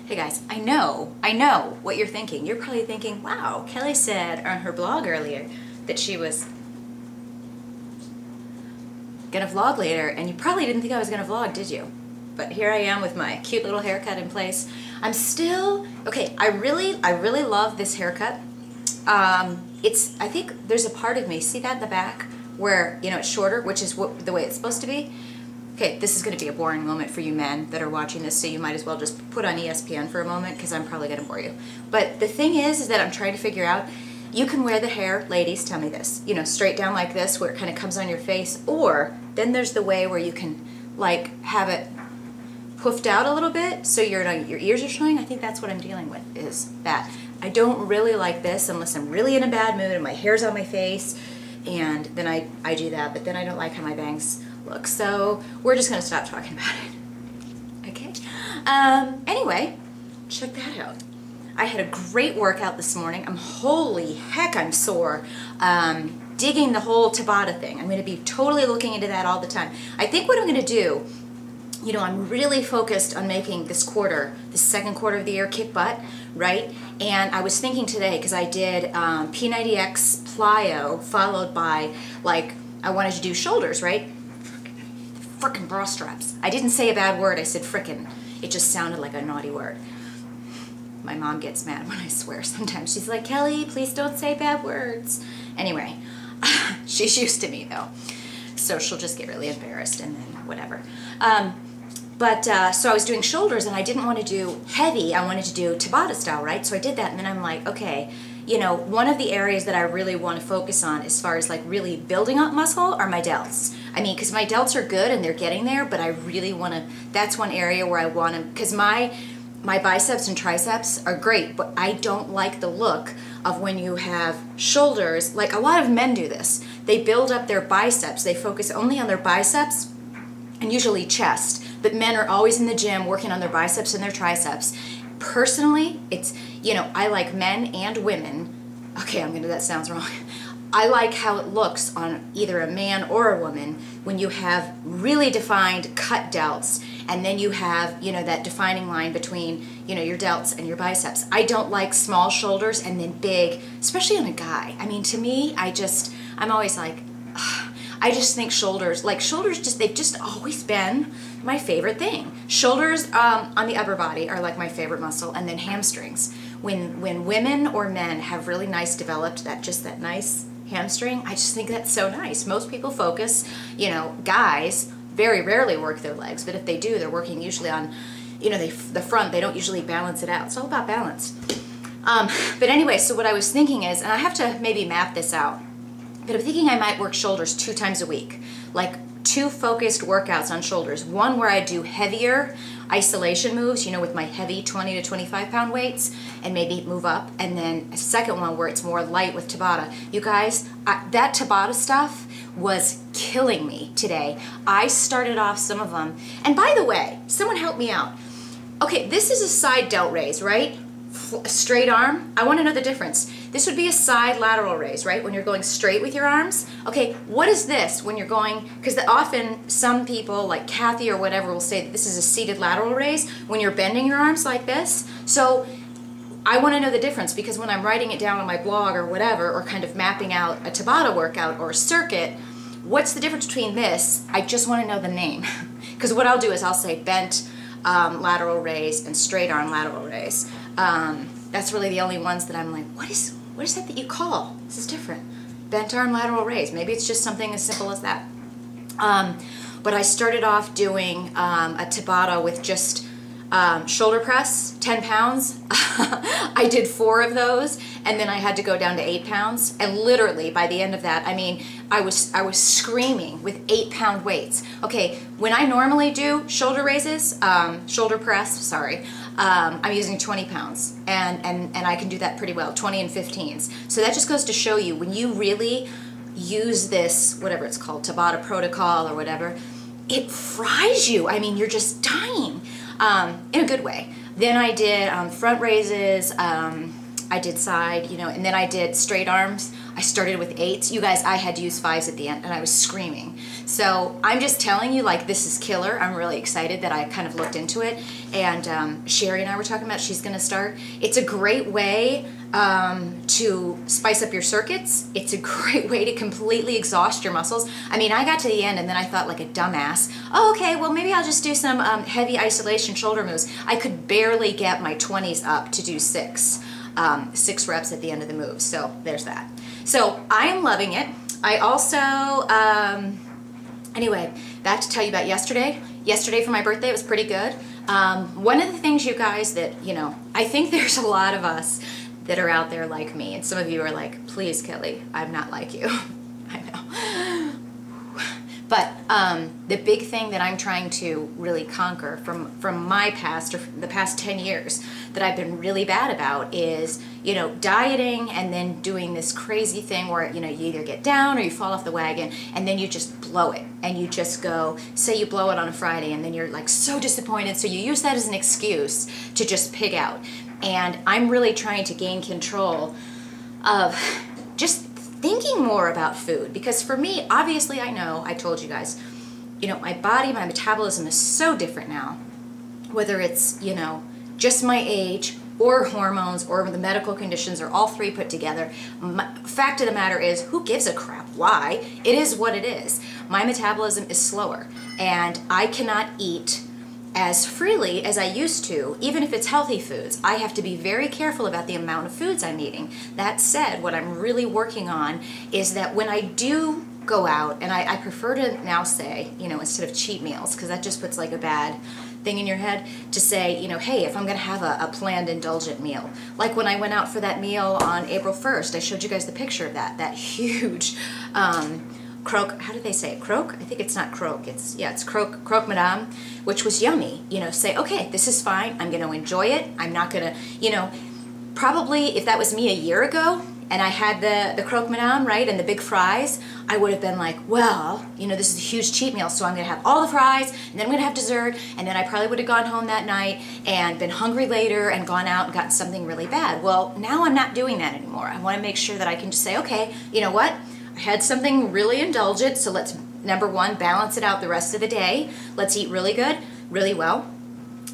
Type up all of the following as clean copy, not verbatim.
Hey guys, I know what you're thinking. You're probably thinking, wow, Kelly said on her blog earlier that she was gonna vlog later, and you probably didn't think I was gonna vlog, did you? But here I am with my cute little haircut in place. I'm still, okay, I really love this haircut. I think there's a part of me, see that in the back, where, you know, it's shorter, which is the way it's supposed to be. Okay, this is going to be a boring moment for you men that are watching this, so you might as well just put on ESPN for a moment, because I'm probably going to bore you. But the thing is that I'm trying to figure out, you can wear the hair, ladies, tell me this, you know, straight down like this, where it kind of comes on your face, or then there's the way where you can, like, have it puffed out a little bit, so your ears are showing. I think that's what I'm dealing with, is that. I don't really like this unless I'm really in a bad mood and my hair's on my face, and then I do that, but then I don't like how my bangs look, so we're just going to stop talking about it. Okay? Anyway, check that out. I had a great workout this morning. Holy heck, I'm sore. Digging the whole Tabata thing. I'm going to be totally looking into that all the time. I think what I'm going to do, you know, I'm really focused on making this quarter, the second quarter of the year, kick butt, right? And I was thinking today, because I did P90X plyo, followed by, like, I wanted to do shoulders, right? Frickin' bra straps. I didn't say a bad word, I said frickin'. It just sounded like a naughty word. My mom gets mad when I swear sometimes. She's like, Kelly, please don't say bad words. Anyway, she's used to me though. So she'll just get really embarrassed and then whatever. So I was doing shoulders, and I didn't want to do heavy. I wanted to do Tabata style, right? So I did that, and then I'm like, okay, you know, one of the areas that I really want to focus on as far as like really building up muscle are my delts. I mean, because my delts are good and they're getting there, but I really want to, that's one area where I want to, because my biceps and triceps are great, but I don't like the look of when you have shoulders. Like, a lot of men do this. They build up their biceps. They focus only on their biceps and usually chest. But men are always in the gym working on their biceps and their triceps. Personally, it's, you know, I like men and women. Okay, that sounds wrong. I like how it looks on either a man or a woman when you have really defined cut delts, and then you have, you know, that defining line between, you know, your delts and your biceps. I don't like small shoulders and then big, especially on a guy. I mean, to me, I'm always like, ugh. I just think shoulders, they've just always been my favorite thing. Shoulders on the upper body are like my favorite muscle, and then hamstrings. When women or men have really nice developed that nice hamstring, I just think that's so nice. Most people focus, you know, guys very rarely work their legs, but if they do, they're working usually on, you know, the front. They don't usually balance it out. It's all about balance. But anyway, so what I was thinking is, and I have to maybe map this out, but I'm thinking I might work shoulders 2 times a week, like 2 focused workouts on shoulders. One where I do heavier isolation moves, you know, with my heavy 20 to 25 pound weights, and maybe move up. And then a second one where it's more light with Tabata. You guys, that Tabata stuff was killing me today. I started off some of them. And by the way, someone help me out. Okay, this is a side delt raise, right? A straight arm. I want to know the difference. This would be a side lateral raise, right? When you're going straight with your arms. Okay, what is this when you're going, because often some people like Kathy or whatever will say that this is a seated lateral raise when you're bending your arms like this. So I want to know the difference, because when I'm writing it down on my blog or whatever, or kind of mapping out a Tabata workout or a circuit, what's the difference between this? I just want to know the name. Because what I'll do is I'll say bent lateral raise and straight arm lateral raise. That's really the only ones that I'm like, what is that you call? This is different. Bent arm lateral raise. Maybe it's just something as simple as that. But I started off doing a Tabata with just shoulder press, 10 pounds. I did 4 of those, and then I had to go down to 8 pounds. And literally by the end of that, I mean, I was screaming with 8-pound weights. Okay, when I normally do shoulder raises, shoulder press, sorry, I'm using 20 pounds, and I can do that pretty well, 20 and 15s. So that just goes to show you, when you really use this, whatever it's called, Tabata protocol or whatever, it fries you. I mean, you're just dying, in a good way. Then I did front raises, I did side, you know, and then I did straight arms. I started with 8s. You guys, I had to use 5s at the end, and I was screaming. So I'm just telling you, like, this is killer. I'm really excited that I kind of looked into it. And Sherry and I were talking about she's going to start. It's a great way to spice up your circuits. It's a great way to completely exhaust your muscles. I mean, I got to the end and then I thought like a dumbass, oh, okay, well maybe I'll just do some heavy isolation shoulder moves. I could barely get my 20s up to do 6 reps at the end of the move. So there's that. So I am loving it. I also, anyway, back to tell you about yesterday. Yesterday for my birthday, it was pretty good. One of the things, you guys, that, you know, I think there's a lot of us that are out there like me, and some of you are like, please, Kelly, I'm not like you. I know. But the big thing that I'm trying to really conquer from my past, or the past 10 years, that I've been really bad about is, you know, dieting and then doing this crazy thing where, you know, you either get down or you fall off the wagon and then you just blow it. And you just go, say you blow it on a Friday and then you're like so disappointed. So you use that as an excuse to just pig out. And I'm really trying to gain control of just thinking more about food, because for me, obviously, I know, I told you guys, you know, my body, my metabolism is so different now, whether it's, you know, just my age or hormones or the medical conditions or all three put together. Fact of the matter is, who gives a crap? Why? It is what it is. My metabolism is slower and I cannot eat as freely as I used to, even if it's healthy foods. I have to be very careful about the amount of foods I'm eating. That said, what I'm really working on is that when I do go out, and I prefer to now say, you know, instead of cheat meals, because that just puts like a bad thing in your head, to say, you know, hey, if I'm gonna have a planned indulgent meal, like when I went out for that meal on April 1st, I showed you guys the picture of that huge, croque, how do they say it? Croque? I think it's not croque. It's croque madame, which was yummy. You know, say, okay, this is fine. I'm going to enjoy it. I'm not going to, you know, probably if that was me a year ago and I had the croque madame, right, and the big fries, I would have been like, well, you know, this is a huge cheat meal, so I'm going to have all the fries, and then I'm going to have dessert, and then I probably would have gone home that night and been hungry later and gone out and gotten something really bad. Well, now I'm not doing that anymore. I want to make sure that I can just say, okay, you know what? I had something really indulgent, so let's, number one, balance it out the rest of the day. Let's eat really good, really well,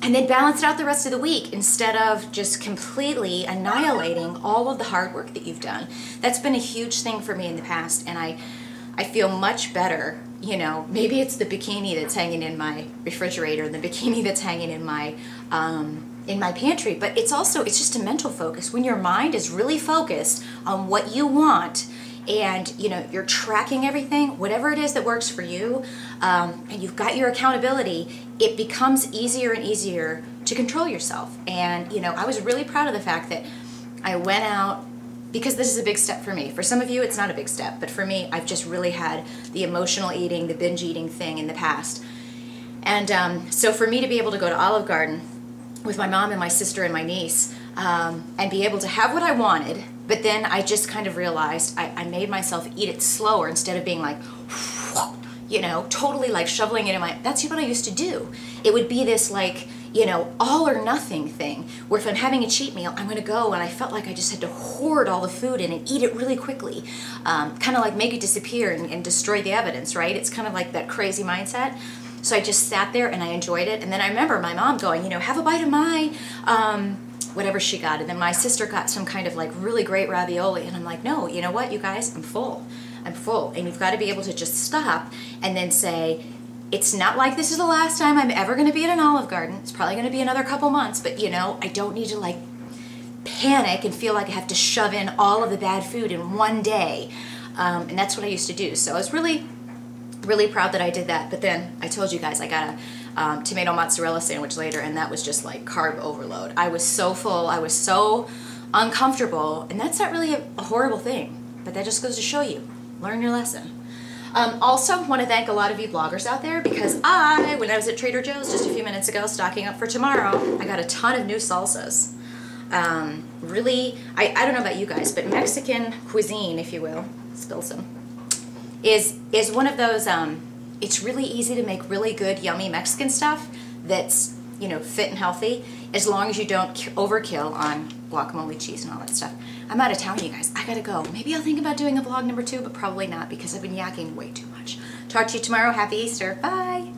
and then balance it out the rest of the week instead of just completely annihilating all of the hard work that you've done. That's been a huge thing for me in the past, and I feel much better. You know, maybe it's the bikini that's hanging in my refrigerator, the bikini that's hanging in my pantry, but it's also, it's just a mental focus. When your mind is really focused on what you want, and you know, you're tracking everything, whatever it is that works for you, and you've got your accountability, it becomes easier and easier to control yourself. And you know, I was really proud of the fact that I went out, because this is a big step for me. For some of you, it's not a big step, but for me, I've just really had the emotional eating, the binge eating thing in the past. And so for me to be able to go to Olive Garden with my mom and my sister and my niece, and be able to have what I wanted, but then I just kind of realized I made myself eat it slower instead of being like, you know, totally like shoveling it in my, that's what I used to do. It would be this like, you know, all or nothing thing, where if I'm having a cheat meal, I'm gonna go, and I felt like I just had to hoard all the food in and eat it really quickly. Kind of like make it disappear and destroy the evidence, right? It's kind of like that crazy mindset. So I just sat there and I enjoyed it. And then I remember my mom going, you know, have a bite of my, whatever she got. And then my sister got some kind of like really great ravioli. And I'm like, no, you know what, you guys, I'm full. I'm full. And you've got to be able to just stop and then say, it's not like this is the last time I'm ever going to be at an Olive Garden. It's probably going to be another couple months, but you know, I don't need to like panic and feel like I have to shove in all of the bad food in one day. And that's what I used to do. So I was really proud that I did that. But then I told you guys I got a tomato mozzarella sandwich later, and that was just like carb overload. I was so full, I was so uncomfortable, and that's not really a horrible thing, but that just goes to show you, learn your lesson. Also want to thank a lot of you bloggers out there, because when I was at Trader Joe's just a few minutes ago stocking up for tomorrow, I got a ton of new salsas. Really, I don't know about you guys, but Mexican cuisine, if you will, spill some, is one of those, it's really easy to make really good, yummy Mexican stuff that's, you know, fit and healthy, as long as you don't overkill on guacamole, cheese, and all that stuff. I'm out of town, you guys. I gotta go. Maybe I'll think about doing a vlog number 2, but probably not because I've been yakking way too much. Talk to you tomorrow. Happy Easter. Bye.